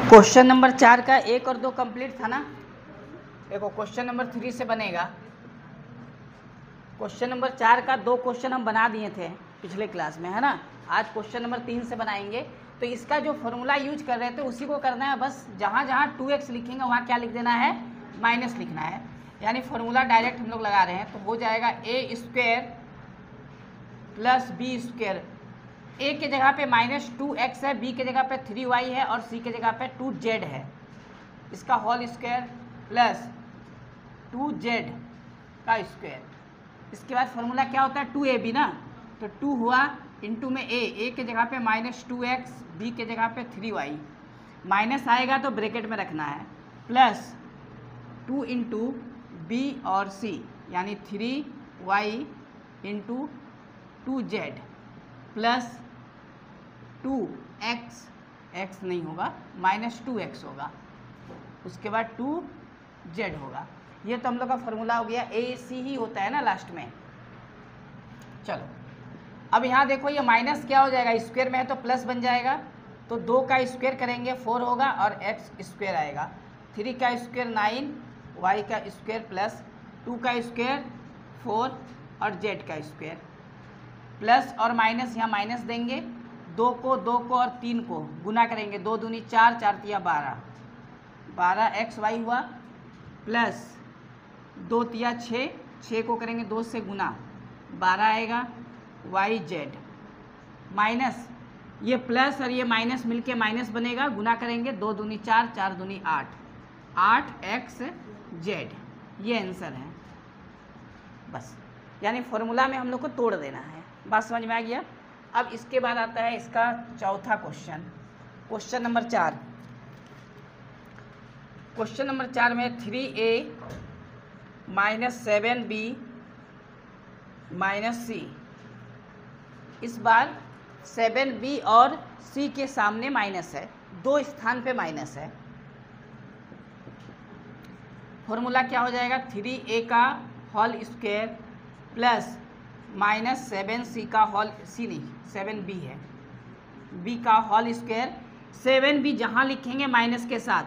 Question number 4 का 1 और 2 complete था ना। देखो क्वेश्चन नंबर 3 से बनेगा। क्वेश्चन नंबर 4 का 2 क्वेश्चन हम बना दिए थे पिछले क्लास में, है ना। आज क्वेश्चन नंबर 3 से बनाएंगे। तो इसका जो फॉर्मूला यूज कर रहे थे उसी को करना है। बस जहाँ जहाँ 2x लिखेंगे वहाँ क्या लिख देना है, माइनस लिखना है। यानी फॉर्मूला डायरेक्ट हम लोग लगा रहे हैं। तो हो जाएगा a² प्लस b²। a के जगह पे -2x है, b के जगह पे 3y है और c के जगह पे 2z है। इसका होल स्क्वायर प्लस 2z का स्क्वायर। इसके बाद फॉर्मूला क्या होता है, 2ab ना। तो 2 हुआ इंटू में a के जगह पे -2x, b के जगह पे 3y। माइनस आएगा तो ब्रैकेट में रखना है, प्लस 2 इंटू b और c यानी 3y into 2z plus 2x, x नहीं होगा, -2x होगा। उसके बाद 2z होगा। ये तो हम लोग का फॉर्मूला हो गया। AC ही होता है ना लास्ट में। चलो अब यहाँ देखो, ये माइनस क्या हो जाएगा, स्क्वायर में है तो प्लस बन जाएगा। तो 2 का स्क्वायर करेंगे 4 होगा और x स्क्वायर आएगा। 3 का स्क्वायर 9, y का स्क्वायर प्लस 2 का स्क्वायर 4 और z का स्क्वायर। प्लस और माइनस यहाँ माइनस देंगे। 2 को और 3 को गुना करेंगे, 2 दूनी 4, 4 तिया 12, 12xy हुआ। प्लस 2 तिया 6, 6 को करेंगे 2 से गुना, 12 आएगा yz। माइनस ये प्लस और ये माइनस मिलके माइनस बनेगा, गुना करेंगे 2 दूनी 4, 4 दूनी 8, 8xz। ये आंसर है बस। यानी फॉर्मूला में हम लोग को तोड़ देना है। बात समझ में आ गया। अब इसके बाद आता है इसका चौथा question, question number 4। Question number 4 में 3a - 7b - c। इस बार 7b और c के सामने माइनस है, 2 स्थान पे माइनस है। फॉर्मूला क्या हो जाएगा, 3a का होल स्क्वायर प्लस -7c का होल, c नहीं 7b है, b का होल स्क्वायर। 7b जहाँ लिखेंगे माइनस के साथ,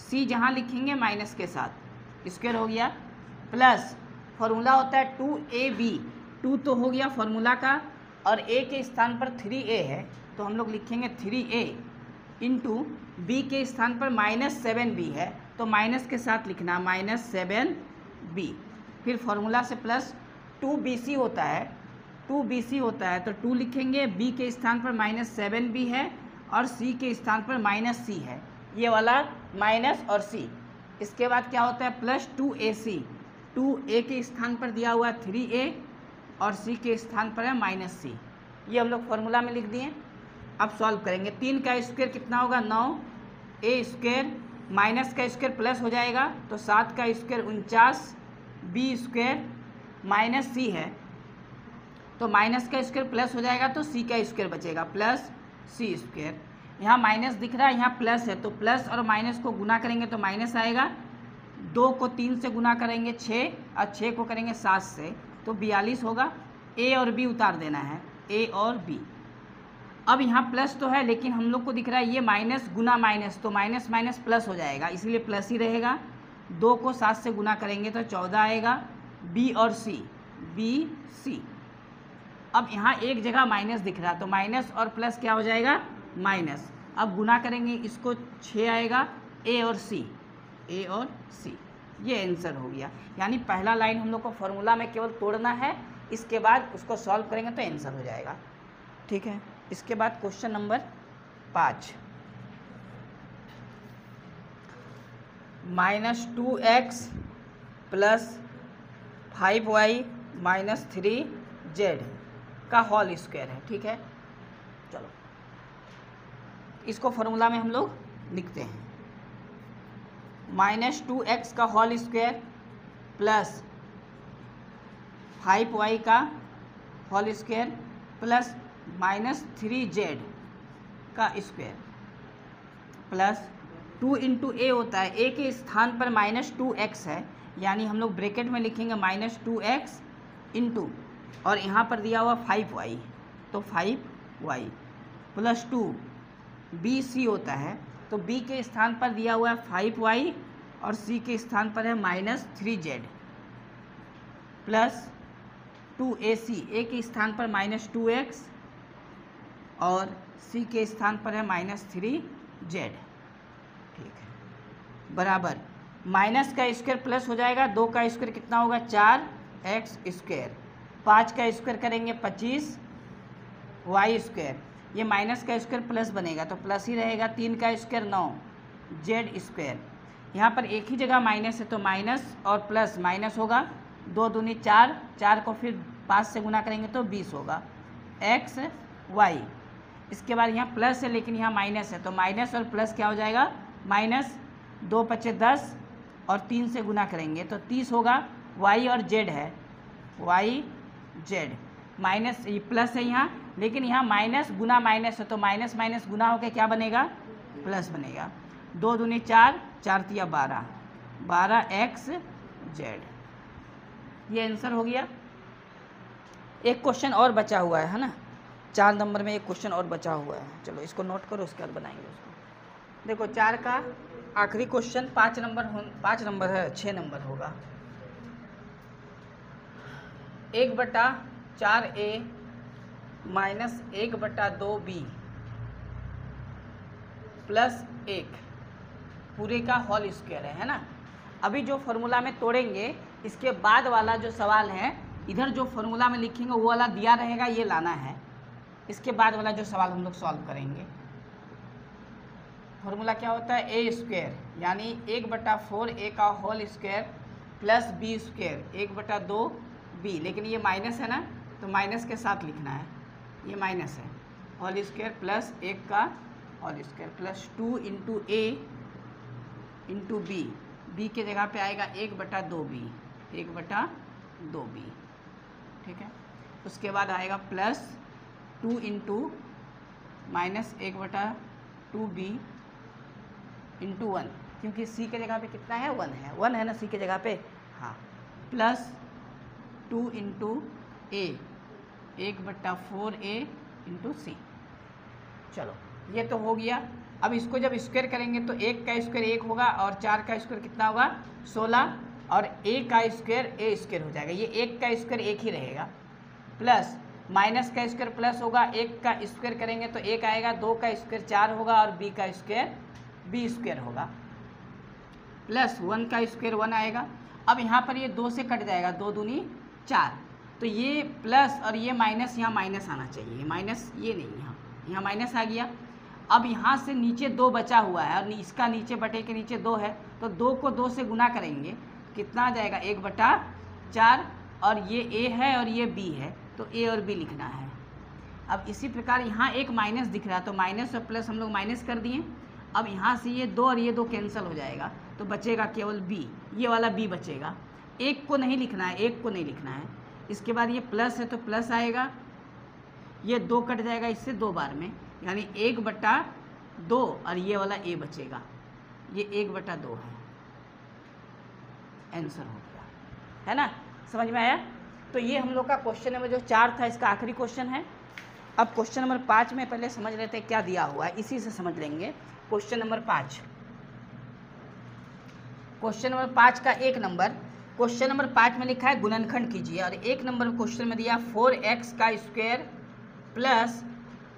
c जहाँ लिखेंगे माइनस के साथ, स्क्वायर हो गया। प्लस फॉर्मूला होता है 2ab, 2 तो हो गया फॉर्मूला का, और a के स्थान पर 3a है तो हम लोग लिखेंगे 3a इंटू b के स्थान पर -7b है तो माइनस के साथ लिखना -7b। फिर फॉर्मूला से प्लस 2bc होता है, 2bc होता है तो 2 लिखेंगे, b के स्थान पर -7b है और c के स्थान पर -c है, ये वाला माइनस और c। इसके बाद क्या होता है, प्लस 2ac, 2a के स्थान पर दिया हुआ 3a और c के स्थान पर है -c। ये हम लोग फॉर्मूला में लिख दिए। अब सॉल्व करेंगे। 3 का स्क्वायर कितना होगा, 9, a स्क्वायर माइनस का स्क्वायर प्लस हो जाएगा तो 7 का square 49, b square minus c है तो माइनस का स्क्वायर प्लस हो जाएगा तो c का स्क्वायर बचेगा प्लस c स्क्वायर। यहाँ माइनस दिख रहा है, यहाँ प्लस है तो प्लस और माइनस को गुना करेंगे तो माइनस आएगा। 2 को 3 से गुना करेंगे 6 और 6 को करेंगे 7 से तो 42 होगा। a और b उतार देना है, a और b। अब यहाँ प्लस तो है लेकिन हम लोग को दिख रहा है ये माइनस गुना माइनस, तो माइनस माइनस प्लस हो जाएगा, इसीलिए प्लस ही रहेगा। 2 को 7 से गुना करेंगे तो 14 आएगा। b और c, b c। अब यहाँ एक जगह माइनस दिख रहा है तो माइनस और प्लस क्या हो जाएगा, माइनस। अब गुना करेंगे इसको 6 आएगा, a और c, a और c। ये आंसर हो गया। यानी पहला लाइन हम लोग को फॉर्मूला में केवल तोड़ना है, इसके बाद उसको सॉल्व करेंगे तो आंसर हो जाएगा। ठीक है। इसके बाद question number 5, -2x plus 5y - 3z का होल स्क्वायर है। ठीक है। चलो इसको फॉर्मूला में हम लोग लिखते हैं। -2x का होल स्क्वायर प्लस 5y का होल स्क्वायर प्लस -3z का स्क्वायर प्लस 2 इंटू a होता है, a के स्थान पर -2x है यानी हम लोग ब्रैकेट में लिखेंगे -2x इंटू, और यहाँ पर दिया हुआ 5y तो 5y प्लस 2 BC होता है तो बी के स्थान पर दिया हुआ है 5y और सी के स्थान पर है -3z प्लस 2ac, ए के स्थान पर -2x और सी के स्थान पर है -3z। ठीक है, बराबर माइनस का स्क्वायर प्लस हो जाएगा, 2 का स्क्वायर कितना होगा 4x स्क्वायर, 5 का स्क्वायर करेंगे 25y स्क्वायर, ये माइनस का स्क्वायर प्लस बनेगा तो प्लस ही रहेगा, 3 का स्क्वायर 9z स्क्वायर, यहाँ पर एक ही जगह माइनस है तो माइनस और प्लस माइनस होगा, 2 दूनी 4, 4 को फिर 5 से गुना करेंगे तो 20 होगा x y। इसके बाद यहाँ प्लस है लेकिन यहाँ माइनस है तो माइनस और प्लस क्या हो जाएगा, माइनस 2 पचे 10 और 3 से गुना करेंगे तो 30 होगा, y और z है, y z माइनस, ये प्लस है यहाँ लेकिन यहाँ माइनस गुना माइनस है तो माइनस माइनस गुना होकर क्या बनेगा, प्लस बनेगा, 2 दूनी 4, 4 तिया 12, 12x z। ये आंसर हो गया। एक क्वेश्चन और बचा हुआ है ना, 4 नंबर में एक क्वेश्चन और बचा हुआ है, चलो इसको नोट करो उसके बाद बनाएंगे उसको। देखो 4 का आखिरी क्वेश्चन 5 नंबर है, 6 नंबर होगा। 1/4a माइनस 1/2b प्लस 1 पूरे का होल स्क्वायर है ना। अभी जो फॉर्मूला में तोड़ेंगे इसके बाद वाला जो सवाल है, इधर जो फॉर्मूला में लिखेंगे वो वाला दिया रहेगा, ये लाना है, इसके बाद वाला जो सवाल हम लोग सॉल्व करेंगे। फॉर्मूला क्या होता है, ए स्क्वायर यानी 1/4a का whole square plus B square 1/2b, लेकिन ये माइनस है ना तो माइनस के साथ लिखना है, ये माइनस है, होल स्क्वायर प्लस 1 का whole square plus 2 into a into B, B के जगह पे आएगा 1/2b, 1/2b। ठीक है, उसके बाद आएगा plus 2 into minus 1/2b into 1, क्योंकि c के जगह पे कितना है 1 है ना c के जगह पे, हाँ, plus 2 into a 1/4a into c। चलो ये तो हो गया। अब इसको जब स्क्वायर करेंगे तो 1 का स्क्वायर 1 होगा और 4 का स्क्वायर कितना होगा 16 और a का स्क्वायर a स्क्वायर हो जाएगा, ये 1 का स्क्वायर 1 ही रहेगा, प्लस माइनस का स्क्वायर प्लस होगा, 1 का स्क्वायर करेंगे तो 1 आएगा, 2 का स्क्वायर 4 होगा और b का स्क्वायर b स्क्वायर होगा, प्लस 1 का स्क्वायर 1 आएगा। अब यहाँ पर ये 2 से कट जाएगा, 2 दूनी 4, तो ये प्लस और ये माइनस, यहाँ माइनस आना चाहिए, माइनस ये नहीं, यहाँ माइनस आ गया। अब यहाँ से नीचे 2 बचा हुआ है और इसका नीचे बटे के नीचे 2 है तो 2 को 2 से गुना करेंगे, कितना आ जाएगा 1/4, और ये a है और ये b है तो a और b लिखना है। अब इसी प्रकार यहाँ एक माइनस दिख रहा है तो माइनस और प्लस हम लोग माइनस कर दिए। अब यहाँ से ये 2 और ये 2 कैंसिल हो जाएगा तो बचेगा केवल b, ये वाला b बचेगा, 1 को नहीं लिखना है, 1 को नहीं लिखना है। इसके बाद ये प्लस है तो प्लस आएगा, ये 2 कट जाएगा इससे 2 बार में, यानी 1/2 और ये वाला a बचेगा, ये 1/2 है, आंसर हो गया, है ना, समझ में आया। तो ये हम लोग का क्वेश्चन नंबर जो 4 था इसका आखिरी क्वेश्चन है। अब क्वेश्चन नंबर 5 में पहले समझ लेते हैं क्या दिया हुआ है, इसी से समझ लेंगे। क्वेश्चन नंबर 5, क्वेश्चन नंबर 5 का 1 नंबर, क्वेश्चन नंबर 5 में लिखा है गुणनखंड कीजिए, और 1 नंबर क्वेश्चन में दिया 4x का स्क्वायर प्लस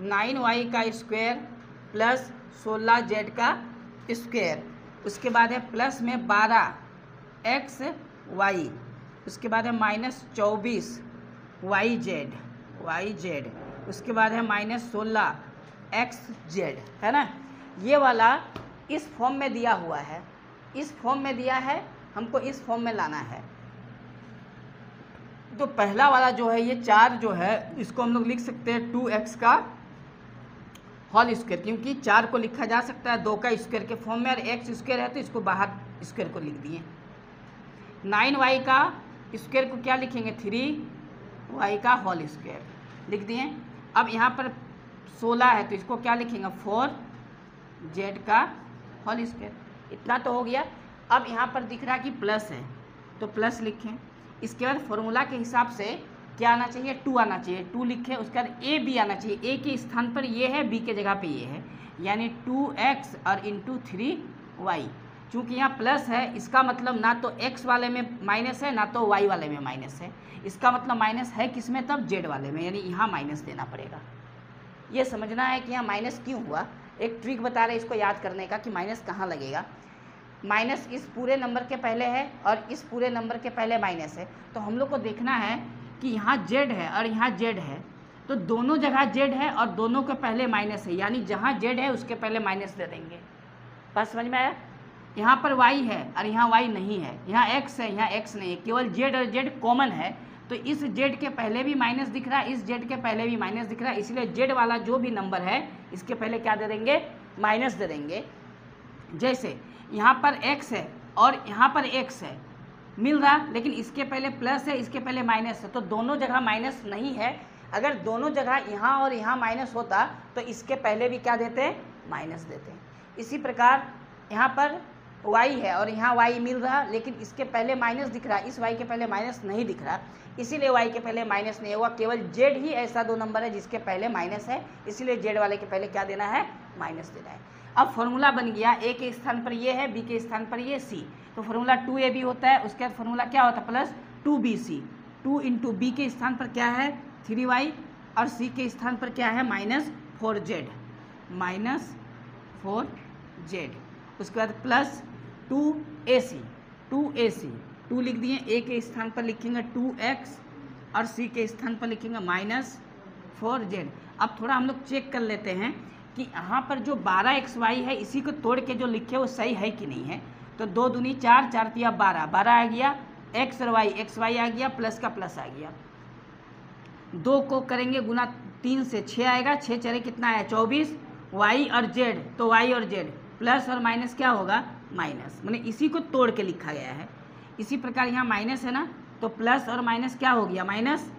9y का स्क्वायर प्लस 16z का स्क्वायर, उसके बाद है प्लस में 12xy, उसके बाद है -24yz, उसके बाद है -16xz, है ना। ये वाला इस फॉर्म में दिया हुआ है, इस फॉर्म में दिया है, हमको इस फॉर्म में लाना है। तो पहला वाला जो है ये 4 जो है इसको हम लोग लिख सकते हैं 2x का होल स्क्वायर, क्योंकि 4 को लिखा जा सकता है 2 का स्क्वायर के फॉर्म में, और x स्क्वायर है तो इसको बाहर स्क्वायर को लिख दिए। 9y का स्क्वायर को क्या लिखेंगे 3y का होल स्क्वायर लिख दिए। अब यहाँ पर 16 है तो इसको क्या लिखेंगे 4z का होल स्क्वायर, इतना तो हो गया। अब यहाँ पर दिख रहा है कि प्लस है तो प्लस लिखें, इसके बाद फॉर्मूला के हिसाब से क्या आना चाहिए 2 आना चाहिए, 2 लिखें, उसके बाद a b आना चाहिए, a के स्थान पर ये है, b के जगह पे ये है, यानी 2x और इंटू 3y। चूँकि यहाँ प्लस है, इसका मतलब ना तो x वाले में माइनस है ना तो y वाले में माइनस है। इसका मतलब माइनस है किस में, तब z वाले में, यानी यहाँ माइनस देना पड़ेगा। ये समझना है कि यहाँ माइनस क्यों हुआ। एक ट्रिक बता रहे इसको याद करने का कि माइनस कहाँ लगेगा। माइनस इस पूरे नंबर के पहले है और इस पूरे नंबर के पहले माइनस है, तो हम लोग को देखना है कि यहाँ z है और यहाँ z है, तो दोनों जगह z है और दोनों के पहले माइनस है, यानी जहाँ z है उसके पहले माइनस दे देंगे। बात समझ में आया। यहाँ पर y है और यहाँ y नहीं है, यहाँ x है यहाँ x नहीं है, केवल z और z कॉमन है, तो इस z के पहले भी माइनस दिख रहा है, इस z के पहले भी माइनस दिख रहा है, इसलिए z वाला जो भी नंबर है इसके पहले क्या दे देंगे, माइनस दे देंगे। जैसे यहाँ पर x है और यहाँ पर x है मिल रहा, लेकिन इसके पहले प्लस है इसके पहले माइनस है, तो दोनों जगह माइनस नहीं है। अगर दोनों जगह यहाँ और यहाँ माइनस होता तो इसके पहले भी क्या देते, माइनस देते। इसी प्रकार यहाँ पर y है और यहाँ y मिल रहा, लेकिन इसके पहले माइनस दिख रहा, इस y के पहले माइनस नहीं दिख रहा, इसीलिए y के पहले माइनस नहीं हुआ। केवल z ही ऐसा दो नंबर है जिसके पहले माइनस है, इसीलिए z वाले के पहले क्या देना है, माइनस देना है। अब फॉर्मूला बन गया, a के स्थान पर ये है, b के स्थान पर ये c, तो फॉर्मूला 2ab होता है। उसके बाद फॉर्मूला क्या होता है, प्लस 2bc। 2 इंटू बी के स्थान पर क्या है 3y और c के स्थान पर क्या है -4z, -4z। उसके बाद प्लस 2ac, 2 लिख दिए, a के स्थान पर लिखेंगे 2x और c के स्थान पर लिखेंगे -4z। अब थोड़ा हम लोग चेक कर लेते हैं कि यहाँ पर जो 12xy है इसी को तोड़ के जो लिखे वो सही है कि नहीं है। तो 2 दूनी 4, 4 तिया 12, 12 आ गया, x और y, xy आ गया, प्लस का प्लस आ गया। 2 को करेंगे गुना 3 से 6 आएगा, 6 चरे कितना आया 24, y और z, तो y और z प्लस और माइनस क्या होगा, माइनस, मैंने इसी को तोड़ के लिखा गया है। इसी प्रकार यहाँ माइनस है ना, तो प्लस और माइनस क्या हो गया, माइनस।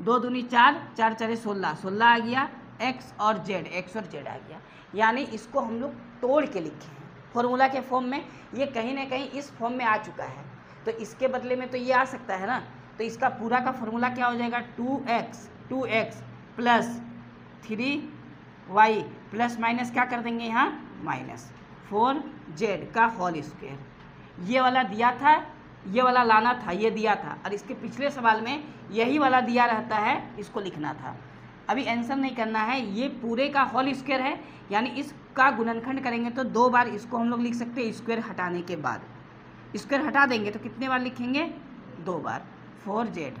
2 दूनी 4, 4 चरे 16, 16 आ गया, x और z आ गया। यानी इसको हम लोग तोड़ के लिखे हैं फॉर्मूला के फॉर्म में। ये कहीं ना कहीं इस फॉर्म में आ चुका है, तो इसके बदले में तो ये आ सकता है ना। तो इसका पूरा का फॉर्मूला क्या हो जाएगा, 2x plus 3y plus minus क्या कर देंगे यहाँ, -4z का होल स्क्वायर। ये वाला दिया था, ये वाला लाना था, ये दिया था, और इसके पिछले सवाल में यही वाला दिया रहता है, इसको लिखना था। अभी आंसर नहीं करना है, ये पूरे का होल स्क्वायर है, यानी इसका गुणनखंड करेंगे तो 2 बार इसको हम लोग लिख सकते हैं। स्क्वायर हटाने के बाद स्क्वायर हटा देंगे तो कितने बार लिखेंगे, 2 बार। 4z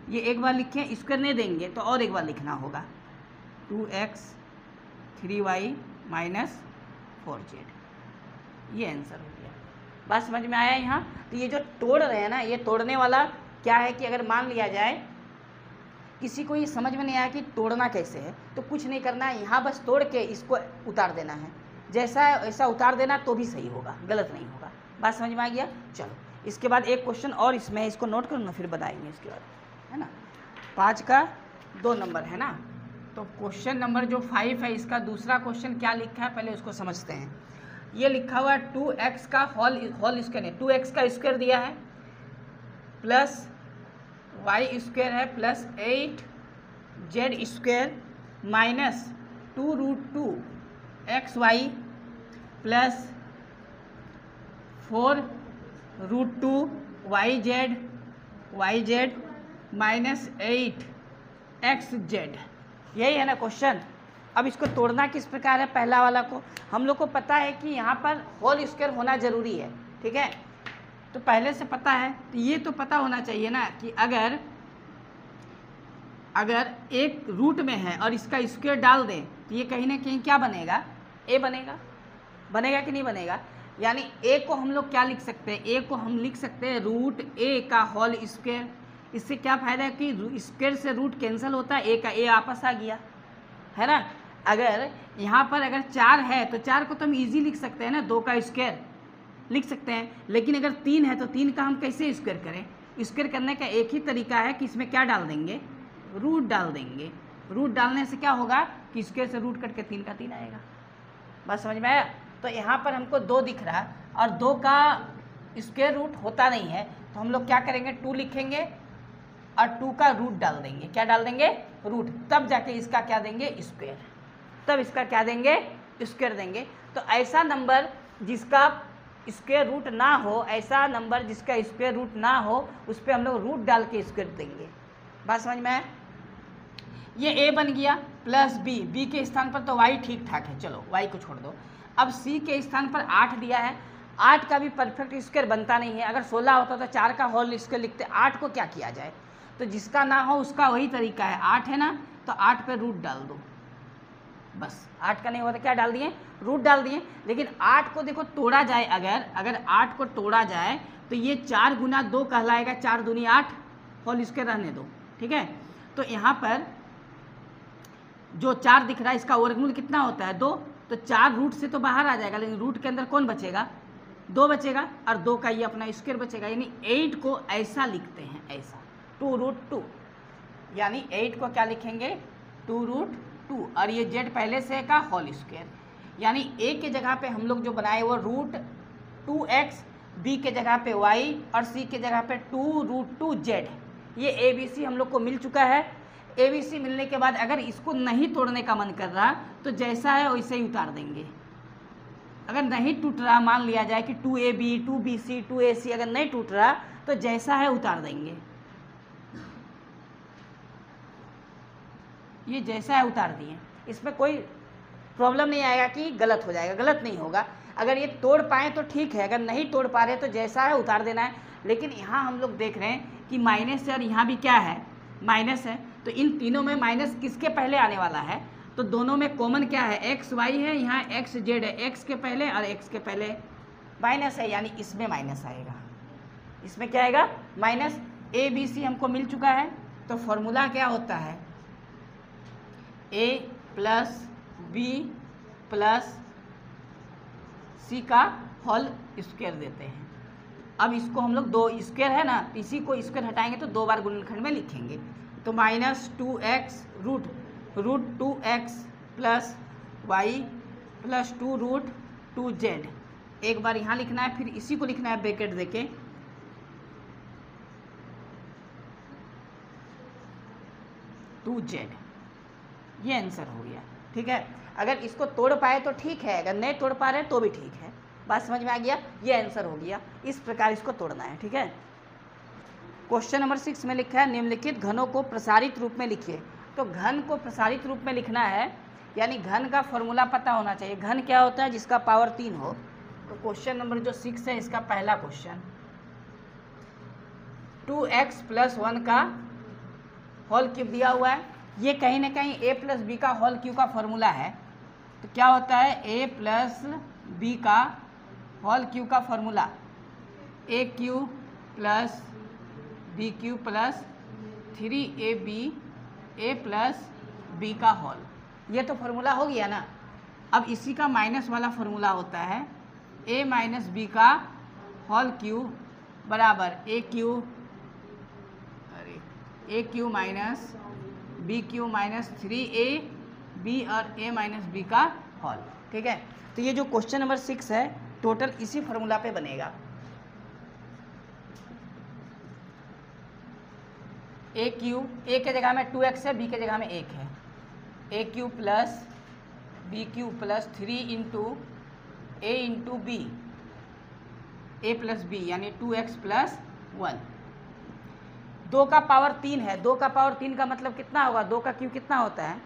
ये एक बार लिखें, स्क्वायर नहीं देंगे तो और एक बार लिखना होगा, 2x 3y -4z। ये आंसर हो गया। बात समझ में आया यहाँ। तो ये जो तोड़ रहे हैं ना, ये तोड़ने वाला क्या है कि अगर मान लिया जाए किसी को ये समझ में नहीं आया कि तोड़ना कैसे है, तो कुछ नहीं करना है, यहाँ बस तोड़ के इसको उतार देना है, जैसा ऐसा उतार देना तो भी सही होगा, गलत नहीं होगा। बात समझ में आ गया। चलो इसके बाद एक क्वेश्चन और इसमें, इसको नोट करो ना, फिर बताएंगे इसके बाद, है ना। 5 का 2 नंबर है ना, तो क्वेश्चन नंबर जो 5 है इसका दूसरा क्वेश्चन क्या लिखा है पहले उसको समझते हैं। ये लिखा हुआ है 2x का होल स्क्वायर है, 2x का स्क्वायर दिया है, प्लस y स्क्वायर है, plus 8z square minus 2√2xy plus 4√2yz minus 8xz। यही है ना क्वेश्चन। अब इसको तोड़ना किस प्रकार है, पहला वाला को हम लोग को पता है कि यहाँ पर होल स्क्वायर होना ज़रूरी है, ठीक है, तो पहले से पता है। तो ये तो पता होना चाहिए ना कि अगर एक रूट में है और इसका स्क्वायर डाल दें तो ये कहीं ना कहीं क्या बनेगा, a बनेगा कि नहीं बनेगा। यानी a को हम लोग क्या लिख सकते हैं, a को हम लिख सकते हैं √a का होल स्क्वायर। इससे क्या फ़ायदा है कि स्क्वायर से रूट कैंसिल होता है, a का a आपस आ गया, है ना। अगर यहाँ पर अगर 4 है तो 4 को तो हम इजी लिख सकते हैं ना, 2 का स्क्वायर लिख सकते हैं। लेकिन अगर 3 है तो 3 का हम कैसे स्क्वायर करें। स्क्वायर करने का एक ही तरीका है कि इसमें क्या डाल देंगे, रूट डाल देंगे। रूट डालने से क्या होगा कि स्क्वायर से रूट कट के 3 का 3 आएगा। बात समझ में आया। तो यहाँ पर हमको 2 दिख रहा और 2 का स्क्वायर रूट होता नहीं है, तो हम लोग क्या करेंगे, 2 लिखेंगे और 2 का रूट डाल देंगे। क्या डाल देंगे, रूट, तब जाके इसका क्या देंगे, स्क्वायर, तब इसका क्या देंगे, स्क्वायर देंगे। तो ऐसा नंबर जिसका स्क्वायर रूट ना हो, ऐसा नंबर जिसका स्क्वायर रूट ना हो, उस पर हम लोग रूट डाल के स्क्वायर देंगे। बात समझ में आया? ये a बन गया प्लस b के स्थान पर तो y ठीक ठाक है, चलो y को छोड़ दो। अब c के स्थान पर 8 दिया है, 8 का भी परफेक्ट स्क्वायर बनता नहीं है। अगर 16 होता तो 4 का होल स्क्वायर लिखते, 8 को क्या किया जाए? तो जिसका ना हो उसका वही तरीका है, 8 है ना, तो 8 पे रूट डाल दो बस। 8 का नहीं हुआ तो क्या डाल दिए? रूट डाल दिए। लेकिन 8 को देखो तोड़ा जाए, अगर 8 को तोड़ा जाए तो ये 4 गुना 2 कहलाएगा, 4 दूनी 8, होल स्क्वायर रहने दो, ठीक है। तो यहाँ पर जो 4 दिख रहा है इसका वर्गमूल कितना होता है? 2। तो 4 रूट से तो बाहर आ जाएगा, लेकिन रूट के अंदर कौन बचेगा? 2 बचेगा, और 2 का ये अपना स्क्वायर बचेगा। यानी 8 को ऐसा लिखते हैं, ऐसा 2√2, यानी 8 को क्या लिखेंगे? 2√2, और ये z पहले से का होल स्क्वायर। यानी a के जगह पे हम लोग जो बनाए वो √2x, b के जगह पे y, और c के जगह पे 2√2z। ये ABC हम लोग को मिल चुका है। ABC मिलने के बाद अगर इसको नहीं तोड़ने का मन कर रहा तो जैसा है वैसे ही उतार देंगे। अगर नहीं टूट रहा, मान लिया जाए कि 2AB, 2BC, 2AC अगर नहीं टूट रहा तो जैसा है उतार देंगे। ये जैसा है उतार दिए, इसमें कोई प्रॉब्लम नहीं आएगा कि गलत हो जाएगा, गलत नहीं होगा। अगर ये तोड़ पाए तो ठीक है, अगर नहीं तोड़ पा रहे तो जैसा है उतार देना है। लेकिन यहाँ हम लोग देख रहे हैं कि माइनस है और यहाँ भी क्या है? माइनस है। तो इन तीनों में माइनस किसके पहले आने वाला है? तो दोनों में कॉमन क्या है? एक्स वाई है, यहाँ एक्स जेड है, एक्स के पहले और एक्स के पहले माइनस है, यानी इसमें माइनस आएगा। इसमें क्या आएगा? माइनस। ए बी सी हमको मिल चुका है, तो फॉर्मूला क्या होता है? a प्लस बी प्लस सी का होल स्क्वायर देते हैं। अब इसको हम लोग 2 स्क्वायर है ना, इसी को स्क्वायर हटाएंगे तो 2 बार गुणनखंड में लिखेंगे। तो -2x √2x plus y plus 2√2z। एक बार यहाँ लिखना है, फिर इसी को लिखना है ब्रैकेट देके, z। ये आंसर हो गया, ठीक है। अगर इसको तोड़ पाए तो ठीक है, अगर नहीं तोड़ पा रहे तो भी ठीक है। बात समझ में आ गया? ये आंसर हो गया। इस प्रकार इसको तोड़ना है, ठीक है। क्वेश्चन नंबर 6 में लिखा है निम्नलिखित घनों को प्रसारित रूप में लिखिए। तो घन को प्रसारित रूप में लिखना है, यानी घन का फॉर्मूला पता होना चाहिए। घन क्या होता है? जिसका पावर 3 हो। तो क्वेश्चन नंबर जो 6 है, इसका पहला क्वेश्चन, 2x प्लस 1 का होल क्यूब दिया हुआ है। ये कहीं ना कहीं a प्लस बी का होल क्यूब का फॉर्मूला है। तो क्या होता है? a प्लस बी का होल क्यूब का formula a cube plus B cube plus 3ab a plus B का होल। ये तो फॉर्मूला हो गया ना। अब इसी का माइनस वाला फॉर्मूला होता है a माइनस बी का होल क्यूब बराबर a cube minus B cube minus 3ab और a माइनस बी का होल, ठीक है। तो ये जो क्वेश्चन नंबर 6 है टोटल इसी फॉर्मूला पे बनेगा। a क्यूब, a के जगह में 2x है, b के जगह में 1 है, a cube plus b cube plus 3 into a into B, a plus B यानी 2x प्लस 1। 2 का पावर 3 है, 2 का पावर 3 का मतलब कितना होगा? 2 का क्यूब कितना होता है?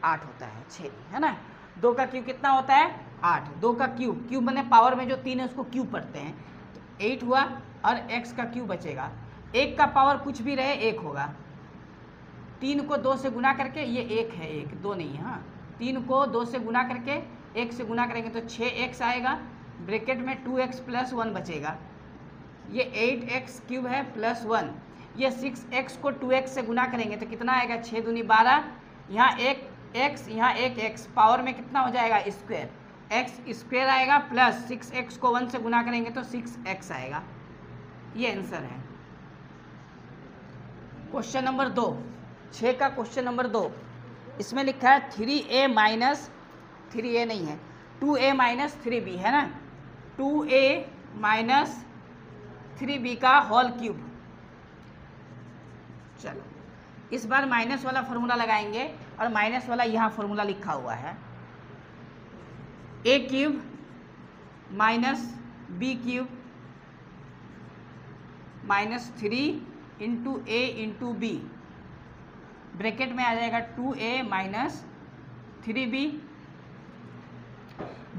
8 होता है, 6 है ना। 2 का क्यूब कितना होता है? 8। 2 का क्यूब, क्यूब बने पावर में जो 3 है उसको क्यूब पढ़ते हैं, तो 8 हुआ और x का क्यूब बचेगा। 1 का पावर कुछ भी रहे 1 होगा। 3 को 2 से गुना करके, ये 1 है, 1 2 नहीं है, हाँ। 3 को 2 से गुना करके 1 से गुना करेंगे तो 6x आएगा, ब्रैकेट में 2x प्लस 1 बचेगा। ये 8x क्यूब है प्लस 1, ये 6x को 2x से गुना करेंगे तो कितना आएगा? 6 दूनी 12, यहाँ 1x, यहाँ 1x, पावर में कितना हो जाएगा? स्क्वायर, x स्क्वायर आएगा प्लस 6x को 1 से गुना करेंगे तो 6x आएगा। ये आंसर है क्वेश्चन नंबर 2, 6 का क्वेश्चन नंबर 2। इसमें लिखा है 3a माइनस 3a नहीं है, 2a माइनस 3b है ना, 2a माइनस 3b का होल क्यूब। चलो इस बार माइनस वाला फॉर्मूला लगाएंगे और माइनस वाला यहाँ फॉर्मूला लिखा हुआ है। A cube minus B cube minus 3 into A into B, bracket में आ जाएगा 2a माइनस 3b।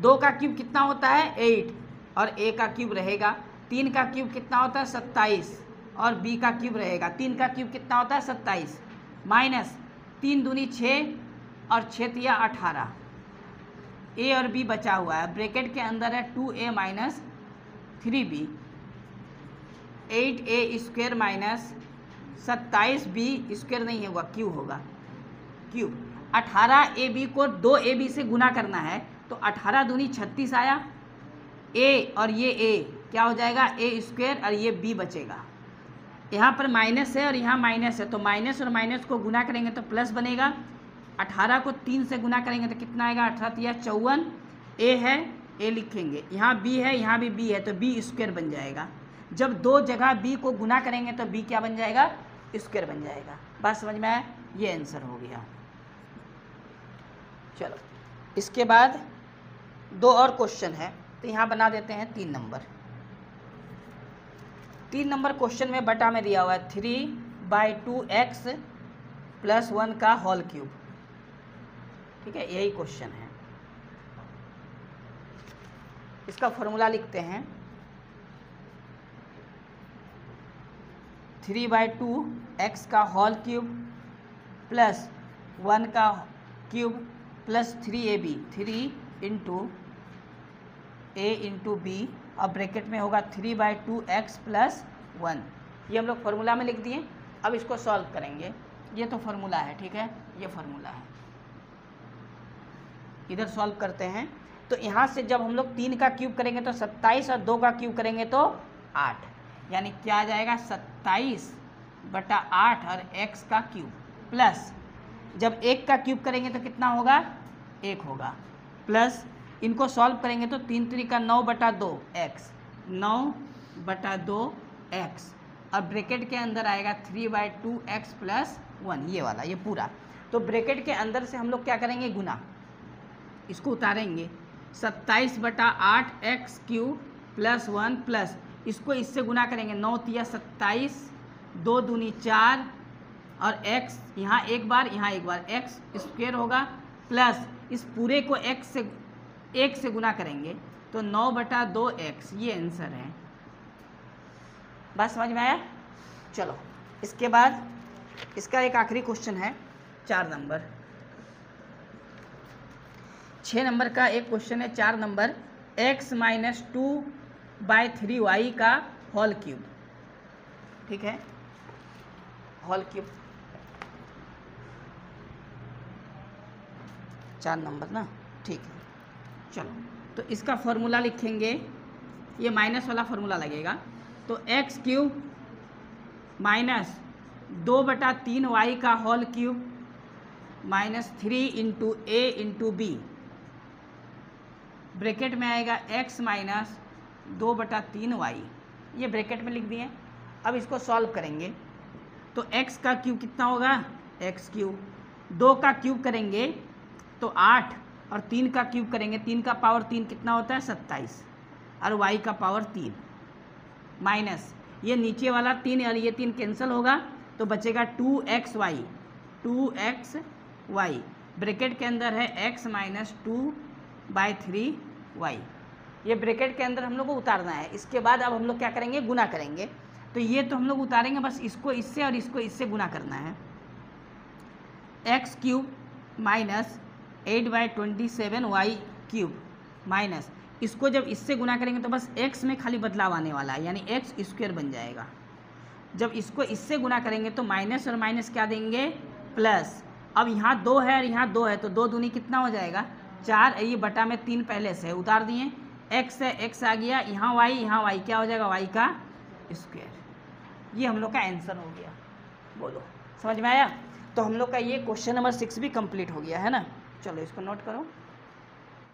2 का क्यूब कितना होता है 8 और a का क्यूब रहेगा। 3 का क्यूब कितना होता है 27 और b का क्यूब रहेगा। 3 का क्यूब कितना होता है 27 माइनस 3 दूनी 6 और 6 तिया 18। a और b बचा हुआ है, ब्रैकेट के अंदर है 2a minus 3b। 8a square minus 27b square नहीं होगा, क्यूब होगा, क्यूब। 18ab को 2ab से गुना करना है तो 18 दूनी 36 आया। a और ये a क्या हो जाएगा a स्क्वायर और ये b बचेगा। यहाँ पर माइनस है और यहाँ माइनस है तो माइनस और माइनस को गुना करेंगे तो प्लस बनेगा। 18 को 3 से गुना करेंगे तो कितना आएगा 18 या 54। a है a लिखेंगे, यहाँ b है यहाँ भी b है तो b स्क्वायर बन जाएगा। जब दो जगह b को गुना करेंगे तो b क्या बन जाएगा स्क्वायर बन जाएगा। बात समझ में आया, ये आंसर हो गया। चलो इसके बाद 2 और क्वेश्चन है तो यहाँ बना देते हैं 3 नंबर। 3 नंबर क्वेश्चन में बटा में दिया हुआ है 3/2x + 1 का होल क्यूब। ठीक है, यही क्वेश्चन है। इसका फॉर्मूला लिखते हैं 3/2x का होल क्यूब प्लस 1 का cube plus 3ab, 3 into a into B और ब्रैकेट में होगा 3/2x + 1। ये हम लोग फार्मूला में लिख दिए। अब इसको सॉल्व करेंगे। ये तो फार्मूला है, ठीक है, ये फार्मूला है। इधर सॉल्व करते हैं तो यहाँ से जब हम लोग 3 का क्यूब करेंगे तो 27 और 2 का क्यूब करेंगे तो 8, यानी क्या आ जाएगा 27/8 और x का क्यूब प्लस जब 1 का क्यूब करेंगे तो कितना होगा 1 होगा, प्लस इनको सॉल्व करेंगे तो 3 3 का 9/2x, 9/2x और ब्रैकेट के अंदर आएगा 3/2x + 1, ये वाला, ये पूरा। तो ब्रैकेट के अंदर से हम लोग क्या करेंगे गुना, इसको उतारेंगे 27/8x क्यूब + 1 प्लस इसको इससे गुना करेंगे 9 तिया 27, 2 दूनी 4 और x यहाँ एक बार यहाँ एक बार x स्क्वायर होगा प्लस इस पूरे को x से 1 से गुना करेंगे तो 9/2x, ये आंसर है। बात समझ में आया। चलो इसके बाद इसका एक आखिरी क्वेश्चन है 4 नंबर। 6 नंबर का एक क्वेश्चन है 4 नंबर, x - 2/3y का होल क्यूब। ठीक है, होल क्यूब 4 नंबर ना, ठीक है। चलो तो इसका फॉर्मूला लिखेंगे, ये माइनस वाला फॉर्मूला लगेगा तो x क्यूब माइनस 2/3y का whole cube minus 3 into a into B, bracket में आएगा x माइनस 2/3y, ये ब्रैकेट में लिख दिए। अब इसको सॉल्व करेंगे तो x का क्यूब कितना होगा x क्यूब, 2 का क्यूब करेंगे तो 8 और 3 का क्यूब करेंगे 3 का पावर 3 कितना होता है 27 और y का पावर 3 माइनस ये नीचे वाला 3 और ये 3 कैंसिल होगा तो बचेगा 2xy, 2xy ब्रैकेट के अंदर है x - 2/3y, ये ब्रैकेट के अंदर हम लोग को उतारना है। इसके बाद अब हम लोग क्या करेंगे गुना करेंगे तो ये तो हम लोग उतारेंगे, बस इसको इससे और इसको इससे गुना करना है। x cube minus 8/27y cube minus इसको जब इससे गुना करेंगे तो बस x में खाली बदलाव आने वाला है, यानी x स्क्वायर बन जाएगा। जब इसको इससे गुना करेंगे तो माइनस और माइनस क्या देंगे प्लस। अब यहाँ 2 है और यहाँ 2 है तो 2 दूनी कितना हो जाएगा 4, ये बटा में 3 पहले से उतार दिए, x है x आ गया, यहाँ y क्या हो जाएगा y का स्क्वायर। ये हम लोग का आंसर हो गया। बोलो समझ में आया। तो हम लोग का ये क्वेश्चन नंबर 6 भी कंप्लीट हो गया है ना। चलो इसको नोट करो।